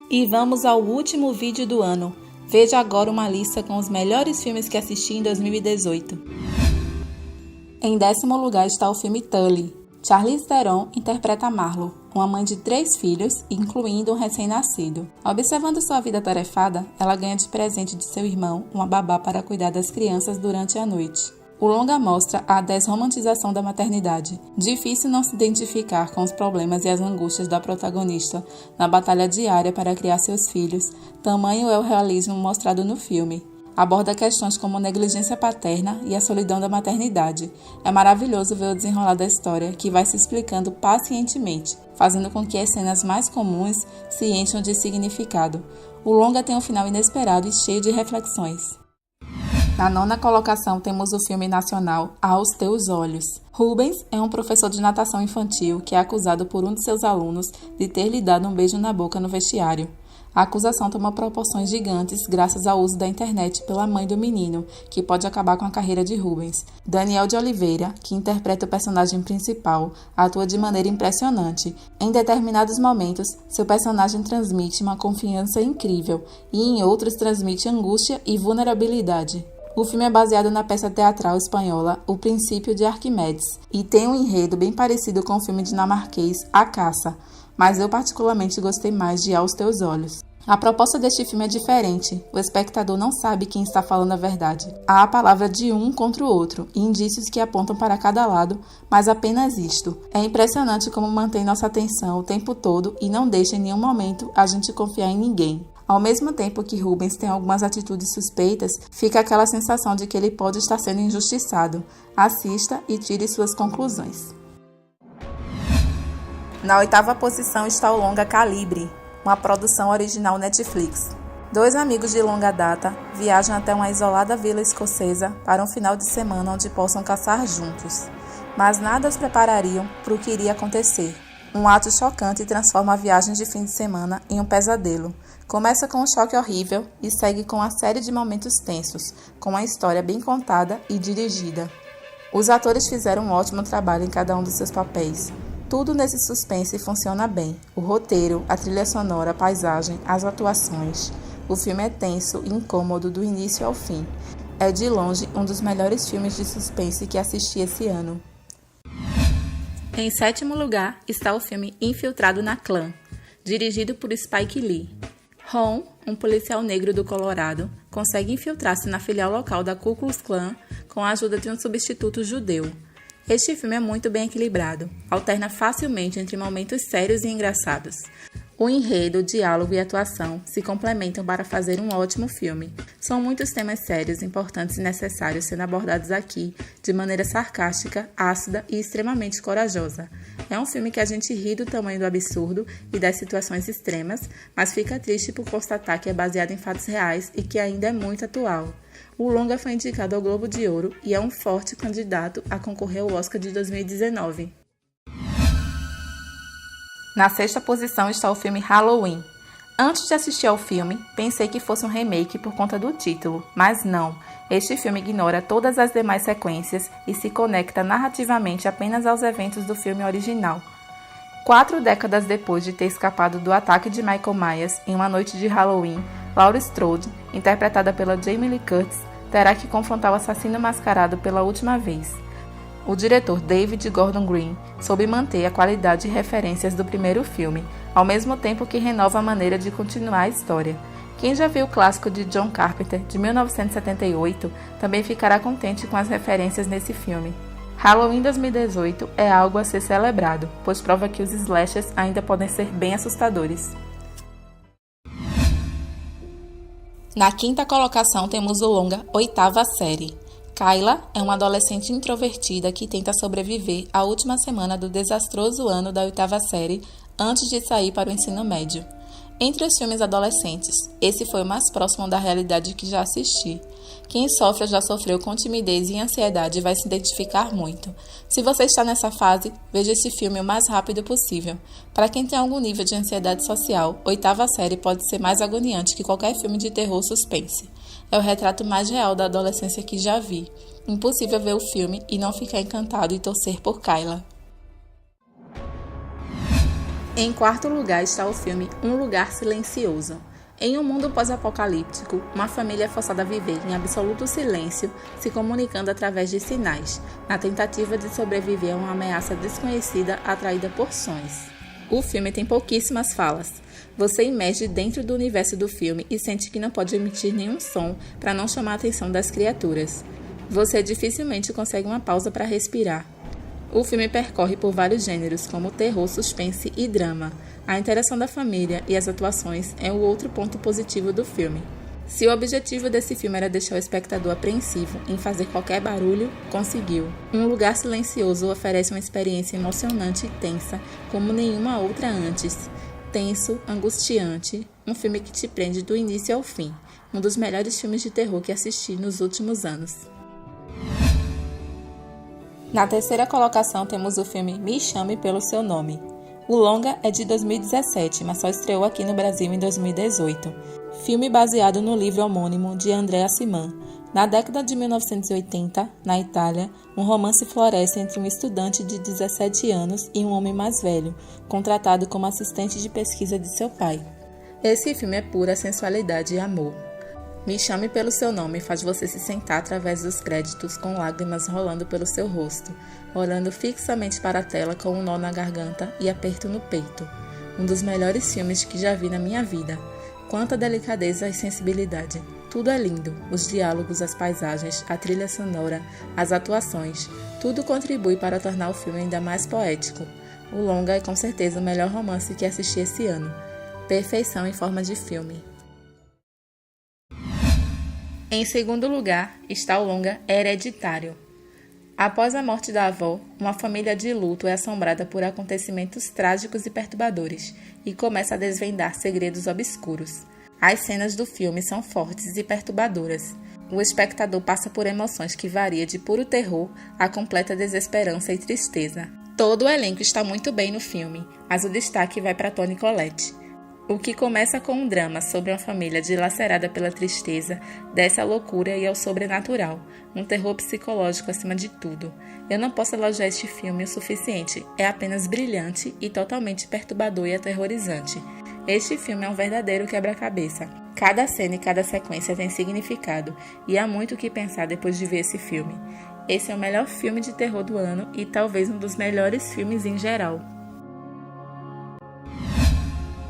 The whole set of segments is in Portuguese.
E vamos ao último vídeo do ano. Veja agora uma lista com os melhores filmes que assisti em 2018. Em 10º lugar está o filme Tully. Charlize Theron interpreta Marlo, uma mãe de 3 filhos, incluindo um recém-nascido. Observando sua vida atarefada, ela ganha de presente de seu irmão uma babá para cuidar das crianças durante a noite. O longa mostra a desromantização da maternidade. Difícil não se identificar com os problemas e as angústias da protagonista na batalha diária para criar seus filhos. Tamanho é o realismo mostrado no filme. Aborda questões como negligência paterna e a solidão da maternidade. É maravilhoso ver o desenrolar da história, que vai se explicando pacientemente, fazendo com que as cenas mais comuns se encham de significado. O longa tem um final inesperado e cheio de reflexões. Na 9ª colocação temos o filme nacional Aos Teus Olhos. Rubens é um professor de natação infantil que é acusado por um de seus alunos de ter lhe dado um beijo na boca no vestiário. A acusação toma proporções gigantes graças ao uso da internet pela mãe do menino, que pode acabar com a carreira de Rubens. Daniel de Oliveira, que interpreta o personagem principal, atua de maneira impressionante. Em determinados momentos, seu personagem transmite uma confiança incrível e em outros transmite angústia e vulnerabilidade. O filme é baseado na peça teatral espanhola O Princípio de Arquimedes e tem um enredo bem parecido com o filme dinamarquês A Caça, mas eu particularmente gostei mais de Aos Teus Olhos. A proposta deste filme é diferente, o espectador não sabe quem está falando a verdade. Há a palavra de um contra o outro e indícios que apontam para cada lado, mas apenas isto. É impressionante como mantém nossa atenção o tempo todo e não deixa em nenhum momento a gente confiar em ninguém. Ao mesmo tempo que Rubens tem algumas atitudes suspeitas, fica aquela sensação de que ele pode estar sendo injustiçado. Assista e tire suas conclusões. Na 8ª posição está o longa Calibre, uma produção original Netflix. 2 amigos de longa data viajam até uma isolada vila escocesa para um final de semana onde possam caçar juntos. Mas nada os preparariam para o que iria acontecer. Um ato chocante transforma a viagem de fim de semana em um pesadelo. Começa com um choque horrível e segue com uma série de momentos tensos, com uma história bem contada e dirigida. Os atores fizeram um ótimo trabalho em cada um dos seus papéis. Tudo nesse suspense funciona bem. O roteiro, a trilha sonora, a paisagem, as atuações. O filme é tenso e incômodo do início ao fim. É de longe um dos melhores filmes de suspense que assisti esse ano. Em 7º lugar está o filme Infiltrado na Clã, dirigido por Spike Lee. Ron, um policial negro do Colorado, consegue infiltrar-se na filial local da Ku Klux Klan com a ajuda de um substituto judeu. Este filme é muito bem equilibrado, alterna facilmente entre momentos sérios e engraçados. O enredo, o diálogo e a atuação se complementam para fazer um ótimo filme. São muitos temas sérios, importantes e necessários sendo abordados aqui de maneira sarcástica, ácida e extremamente corajosa. É um filme que a gente ri do tamanho do absurdo e das situações extremas, mas fica triste por constatar que é baseado em fatos reais e que ainda é muito atual. O longa foi indicado ao Globo de Ouro e é um forte candidato a concorrer ao Oscar de 2019. Na 6ª posição está o filme Halloween. Antes de assistir ao filme, pensei que fosse um remake por conta do título, mas não. Este filme ignora todas as demais sequências e se conecta narrativamente apenas aos eventos do filme original. 4 décadas depois de ter escapado do ataque de Michael Myers em uma noite de Halloween, Laurie Strode, interpretada pela Jamie Lee Curtis, terá que confrontar o assassino mascarado pela última vez. O diretor David Gordon Green soube manter a qualidade e referências do primeiro filme, ao mesmo tempo que renova a maneira de continuar a história. Quem já viu o clássico de John Carpenter, de 1978, também ficará contente com as referências nesse filme. Halloween 2018 é algo a ser celebrado, pois prova que os slashers ainda podem ser bem assustadores. Na 5ª colocação temos o longa 8ª Série. Kyla é uma adolescente introvertida que tenta sobreviver à última semana do desastroso ano da 8ª série antes de sair para o ensino médio. Entre os filmes adolescentes, esse foi o mais próximo da realidade que já assisti. Quem sofre ou já sofreu com timidez e ansiedade vai se identificar muito. Se você está nessa fase, veja esse filme o mais rápido possível. Para quem tem algum nível de ansiedade social, 8ª série pode ser mais agoniante que qualquer filme de terror suspense. É o retrato mais real da adolescência que já vi. Impossível ver o filme e não ficar encantado e torcer por Kyla. Em quarto lugar está o filme Um Lugar Silencioso. Em um mundo pós-apocalíptico, uma família é forçada a viver em absoluto silêncio, se comunicando através de sinais, na tentativa de sobreviver a uma ameaça desconhecida atraída por sons. O filme tem pouquíssimas falas. Você imerge dentro do universo do filme e sente que não pode emitir nenhum som para não chamar a atenção das criaturas. Você dificilmente consegue uma pausa para respirar. O filme percorre por vários gêneros, como terror, suspense e drama. A interação da família e as atuações é o outro ponto positivo do filme. Se o objetivo desse filme era deixar o espectador apreensivo em fazer qualquer barulho, conseguiu. Um Lugar Silencioso oferece uma experiência emocionante e tensa como nenhuma outra antes. Tenso, angustiante, um filme que te prende do início ao fim. Um dos melhores filmes de terror que assisti nos últimos anos. Na terceira colocação temos o filme Me Chame Pelo Seu Nome. O longa é de 2017, mas só estreou aqui no Brasil em 2018. Filme baseado no livro homônimo de Andrea Simã. Na década de 1980, na Itália, um romance floresce entre um estudante de 17 anos e um homem mais velho, contratado como assistente de pesquisa de seu pai. Esse filme é pura sensualidade e amor. Me Chame Pelo Seu Nome faz você se sentar através dos créditos com lágrimas rolando pelo seu rosto, olhando fixamente para a tela com um nó na garganta e aperto no peito. Um dos melhores filmes que já vi na minha vida. Quanta delicadeza e sensibilidade. Tudo é lindo. Os diálogos, as paisagens, a trilha sonora, as atuações. Tudo contribui para tornar o filme ainda mais poético. O longa é com certeza o melhor romance que assisti esse ano. Perfeição em forma de filme. Em segundo lugar está o longa Hereditário. Após a morte da avó, uma família de luto é assombrada por acontecimentos trágicos e perturbadores e começa a desvendar segredos obscuros. As cenas do filme são fortes e perturbadoras. O espectador passa por emoções que variam de puro terror a completa desesperança e tristeza. Todo o elenco está muito bem no filme, mas o destaque vai para Toni Collette. O que começa com um drama sobre uma família dilacerada pela tristeza, desce à loucura e ao sobrenatural, um terror psicológico acima de tudo. Eu não posso elogiar este filme o suficiente, é apenas brilhante e totalmente perturbador e aterrorizante. Este filme é um verdadeiro quebra-cabeça. Cada cena e cada sequência tem significado, e há muito o que pensar depois de ver esse filme. Esse é o melhor filme de terror do ano e talvez um dos melhores filmes em geral.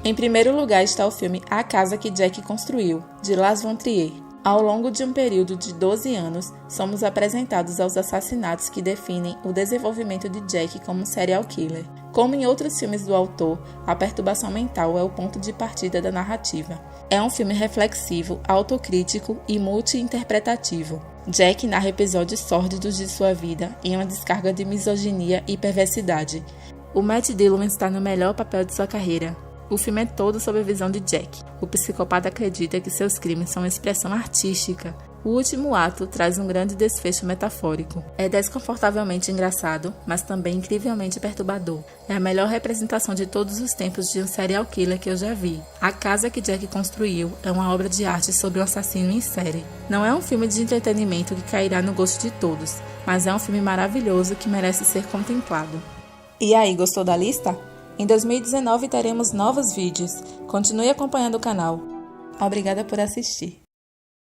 Em primeiro lugar está o filme A Casa que Jack Construiu, de Lars von Trier. Ao longo de um período de 12 anos, somos apresentados aos assassinatos que definem o desenvolvimento de Jack como um serial killer. Como em outros filmes do autor, a perturbação mental é o ponto de partida da narrativa. É um filme reflexivo, autocrítico e multi-interpretativo. Jack narra episódios sórdidos de sua vida em uma descarga de misoginia e perversidade. O Matt Dillon está no melhor papel de sua carreira. O filme é todo sob a visão de Jack. O psicopata acredita que seus crimes são uma expressão artística. O último ato traz um grande desfecho metafórico. É desconfortavelmente engraçado, mas também incrivelmente perturbador. É a melhor representação de todos os tempos de um serial killer que eu já vi. A Casa que Jack Construiu é uma obra de arte sobre um assassino em série. Não é um filme de entretenimento que cairá no gosto de todos, mas é um filme maravilhoso que merece ser contemplado. E aí, gostou da lista? Em 2019 teremos novos vídeos. Continue acompanhando o canal. Obrigada por assistir.